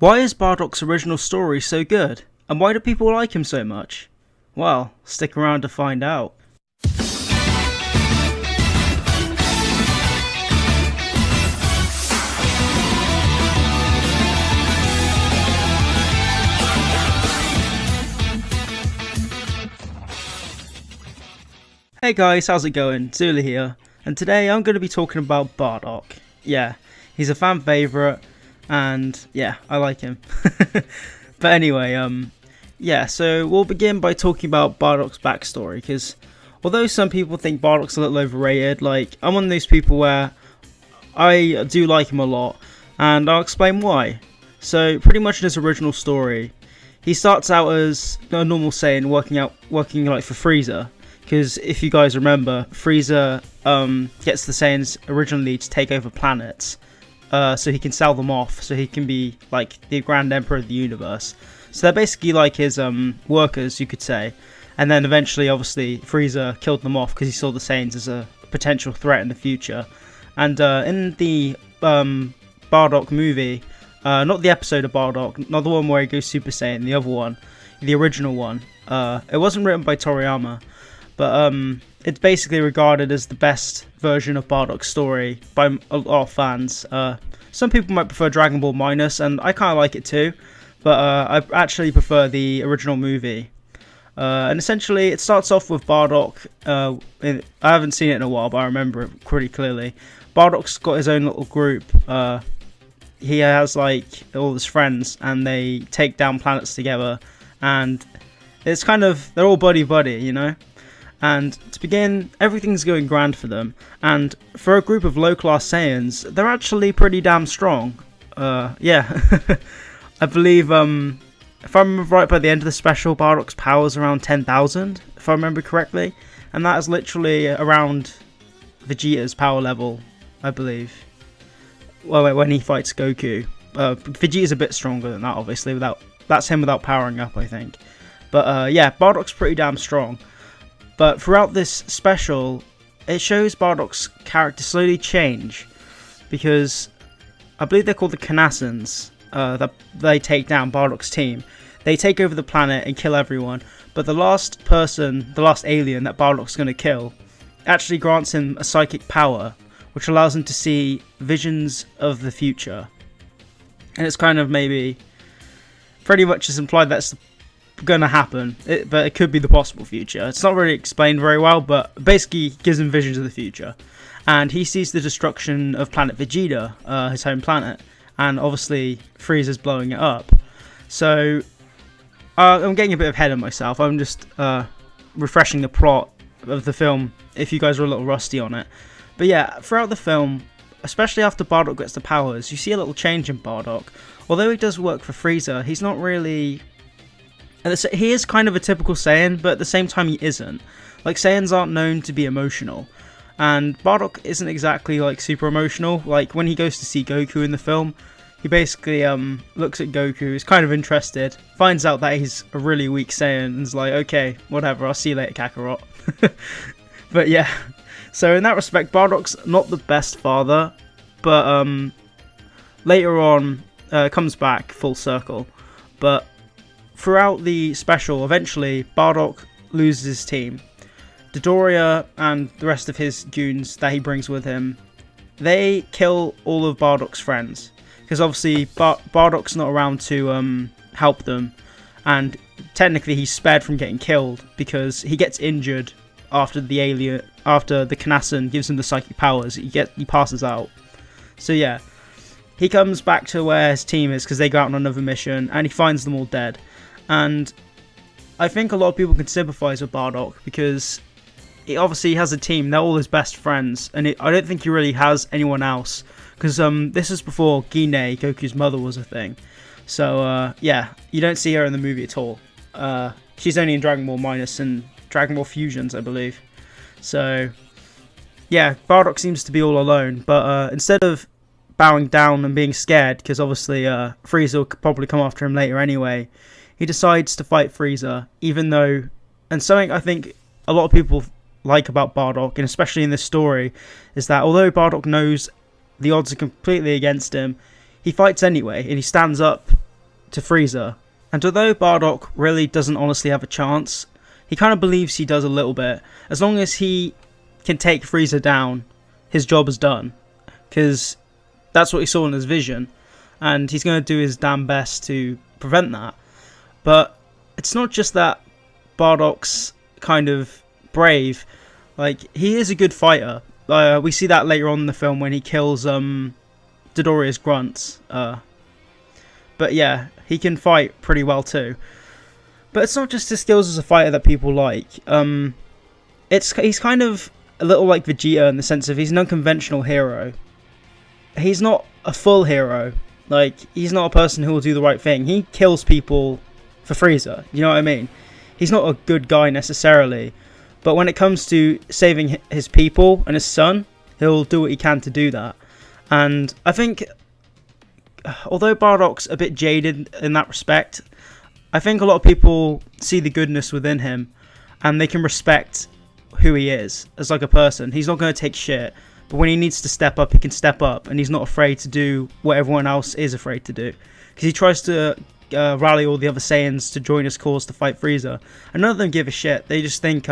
Why is Bardock's original story so good? And why do people like him so much? Well, stick around to find out. Hey guys, how's it going? Zula here, and today I'm going to be talking about Bardock. Yeah, he's a fan favourite, and yeah, I like him. But anyway, so we'll begin by talking about Bardock's backstory, because although some people think Bardock's a little overrated, like, I'm one of those people where I do like him a lot, and I'll explain why. So, pretty much in his original story, he starts out as a normal Saiyan working like for Frieza. Because if you guys remember, Frieza gets the Saiyans originally to take over planets, so he can sell them off, so he can be like the Grand Emperor of the universe. So they're basically like his workers, you could say. And then eventually, obviously, Frieza killed them off because he saw the Saiyans as a potential threat in the future. And in the Bardock movie, not the episode of Bardock, not the one where he goes Super Saiyan, the other one, the original one, it wasn't written by Toriyama. But it's basically regarded as the best version of Bardock's story by a lot of fans. Some people might prefer Dragon Ball Minus, and I kind of like it too. But I actually prefer the original movie. And essentially, it starts off with Bardock. I haven't seen it in a while, but I remember it pretty clearly. Bardock's got his own little group. He has like all his friends, and they take down planets together. And it's kind of, they're all buddy-buddy, you know? And to begin, everything's going grand for them. And for a group of low-class Saiyans, they're actually pretty damn strong. Yeah. I believe, if I remember right, by the end of the special, Bardock's power is around 10,000, if I remember correctly. And that is literally around Vegeta's power level, I believe. Well, when he fights Goku. Vegeta's a bit stronger than that, obviously. That's him without powering up, I think. But yeah, Bardock's pretty damn strong. But throughout this special, it shows Bardock's character slowly change, because I believe they're called the Kanassans, that they take down Bardock's team. They take over the planet and kill everyone, but the last alien that Bardock's going to kill, actually grants him a psychic power, which allows him to see visions of the future. And it's kind of maybe, pretty much is implied that's gonna happen, but it could be the possible future. It's not really explained very well, but basically gives him visions of the future. And he sees the destruction of planet Vegeta, his home planet, and obviously Frieza's blowing it up. So I'm getting a bit ahead of myself. I'm just refreshing the plot of the film if you guys are a little rusty on it. But yeah, throughout the film, especially after Bardock gets the powers, you see a little change in Bardock. Although he does work for Frieza, he's not really... He is kind of a typical Saiyan, but at the same time he isn't. Like, Saiyans aren't known to be emotional. And Bardock isn't exactly, like, super emotional. Like, when he goes to see Goku in the film, he basically looks at Goku, is kind of interested, finds out that he's a really weak Saiyan, and is like, okay, whatever, I'll see you later, Kakarot. But yeah, so in that respect, Bardock's not the best father, but later on, comes back full circle. But throughout the special, eventually, Bardock loses his team. Dodoria and the rest of his goons that he brings with him, they kill all of Bardock's friends. Because obviously, Bardock's not around to help them. And technically, he's spared from getting killed because he gets injured after the Kanassan gives him the psychic powers. He passes out. So yeah, he comes back to where his team is because they go out on another mission, and he finds them all dead. And I think a lot of people can sympathise with Bardock because he obviously has a team, they're all his best friends, and I don't think he really has anyone else, because this is before Gine, Goku's mother, was a thing. So yeah, you don't see her in the movie at all. She's only in Dragon Ball Minus and Dragon Ball Fusions, I believe. So yeah, Bardock seems to be all alone, but instead of bowing down and being scared, because obviously Frieza will probably come after him later anyway, he decides to fight Frieza, even though, and something I think a lot of people like about Bardock, and especially in this story, is that although Bardock knows the odds are completely against him, he fights anyway, and he stands up to Frieza. And although Bardock really doesn't honestly have a chance, he kind of believes he does a little bit. As long as he can take Frieza down, his job is done. Because that's what he saw in his vision. And he's going to do his damn best to prevent that. But it's not just that Bardock's kind of brave. Like, he is a good fighter. We see that later on in the film when he kills Dodoria's grunts. But yeah, he can fight pretty well too. But it's not just his skills as a fighter that people like. He's kind of a little like Vegeta in the sense of he's an unconventional hero. He's not a full hero. Like, he's not a person who will do the right thing. He kills people for Frieza. You know what I mean? He's not a good guy necessarily. But when it comes to saving his people and his son, he'll do what he can to do that. And I think, although Bardock's a bit jaded in that respect, I think a lot of people see the goodness within him and they can respect who he is as like a person. He's not going to take shit, but when he needs to step up, he can step up, and he's not afraid to do what everyone else is afraid to do. Because he tries to rally all the other Saiyans to join his cause to fight Frieza, and none of them give a shit. They just think,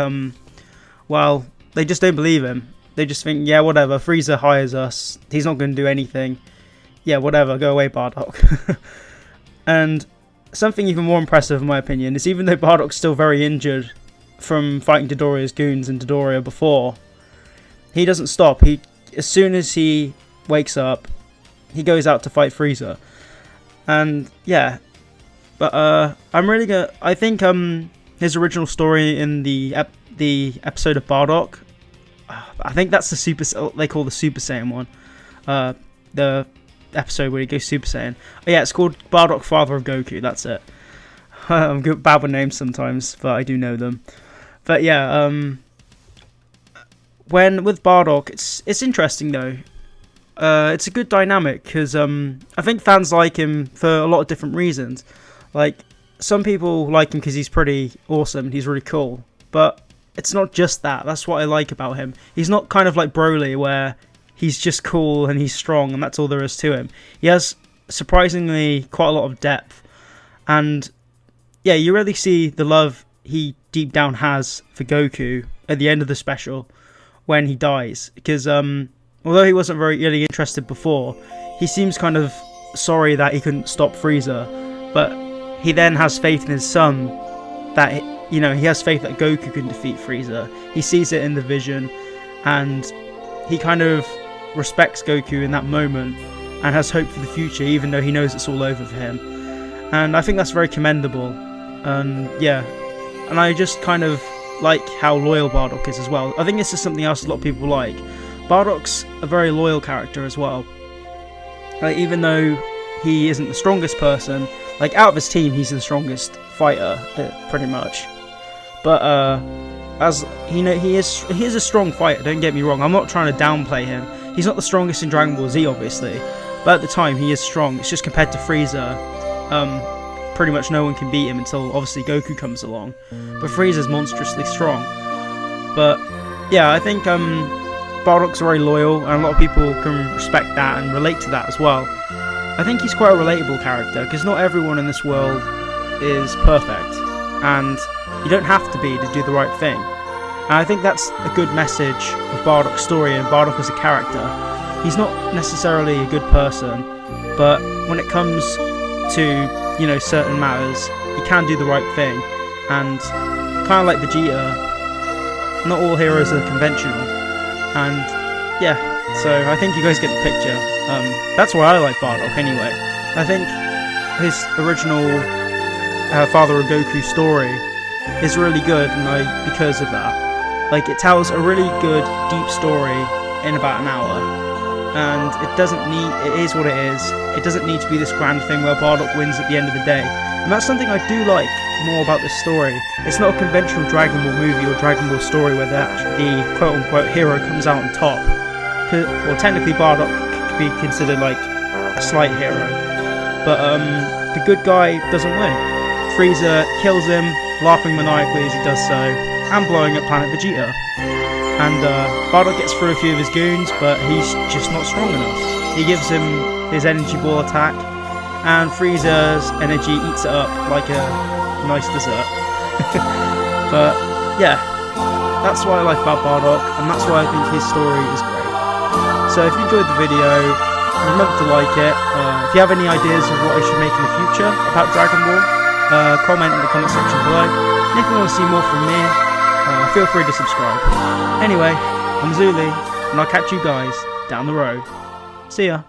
well, they just don't believe him. They just think, yeah, whatever, Frieza hires us, he's not going to do anything. Yeah, whatever, go away, Bardock. And something even more impressive, in my opinion, is even though Bardock's still very injured from fighting Dodoria's goons and Dodoria before, he doesn't stop. As soon as he wakes up, he goes out to fight Frieza. And yeah, but I think his original story in the episode of Bardock, I think that's they call the Super Saiyan one. The episode where he goes Super Saiyan. Oh, yeah, it's called Bardock, Father of Goku. That's it. I'm bad with names sometimes, but I do know them. But yeah, with Bardock, it's interesting though. It's a good dynamic because I think fans like him for a lot of different reasons. Like, some people like him because he's pretty awesome, he's really cool. But it's not just that. That's what I like about him. He's not kind of like Broly where he's just cool and he's strong and that's all there is to him. He has surprisingly quite a lot of depth. And yeah, you really see the love he deep down has for Goku at the end of the special when he dies. Because although he wasn't really interested before, he seems kind of sorry that he couldn't stop Frieza. But he then has faith in his son that, he has faith that Goku can defeat Frieza. He sees it in the vision and he kind of respects Goku in that moment and has hope for the future, even though he knows it's all over for him. And I think that's very commendable. And yeah, and I just kind of like how loyal Bardock is as well. I think this is something else a lot of people like. Bardock's a very loyal character as well. Like, even though he isn't the strongest person, like out of his team, he's the strongest fighter, pretty much. But as he is a strong fighter. Don't get me wrong. I'm not trying to downplay him. He's not the strongest in Dragon Ball Z, obviously, but at the time he is strong. It's just compared to Frieza, pretty much no one can beat him until obviously Goku comes along. But Frieza's monstrously strong. But yeah, I think Bardock's very loyal, and a lot of people can respect that and relate to that as well. I think he's quite a relatable character, because not everyone in this world is perfect, and you don't have to be to do the right thing. And I think that's a good message of Bardock's story and Bardock as a character. He's not necessarily a good person, but when it comes to, certain matters, he can do the right thing. And kind of like Vegeta, not all heroes are conventional. And yeah, so I think you guys get the picture. That's why I like Bardock anyway. I think his original Father of Goku story is really good, and because of that. Like, it tells a really good, deep story in about an hour. And it is what it is. It doesn't need to be this grand thing where Bardock wins at the end of the day. And that's something I do like more about this story. It's not a conventional Dragon Ball movie or Dragon Ball story where the quote-unquote hero comes out on top. Well, technically Bardock could be considered like a slight hero. But the good guy doesn't win. Frieza kills him, laughing maniacally as he does so, and blowing up Planet Vegeta. And Bardock gets through a few of his goons, but he's just not strong enough. He gives him his energy ball attack, and Frieza's energy eats it up like a nice dessert. But yeah, that's what I like about Bardock, and that's why I think his story is great. So if you enjoyed the video, remember to like it. If you have any ideas of what I should make in the future about Dragon Ball, comment in the comment section below. And if you want to see more from me, feel free to subscribe. Anyway, I'm Zuli, and I'll catch you guys down the road. See ya.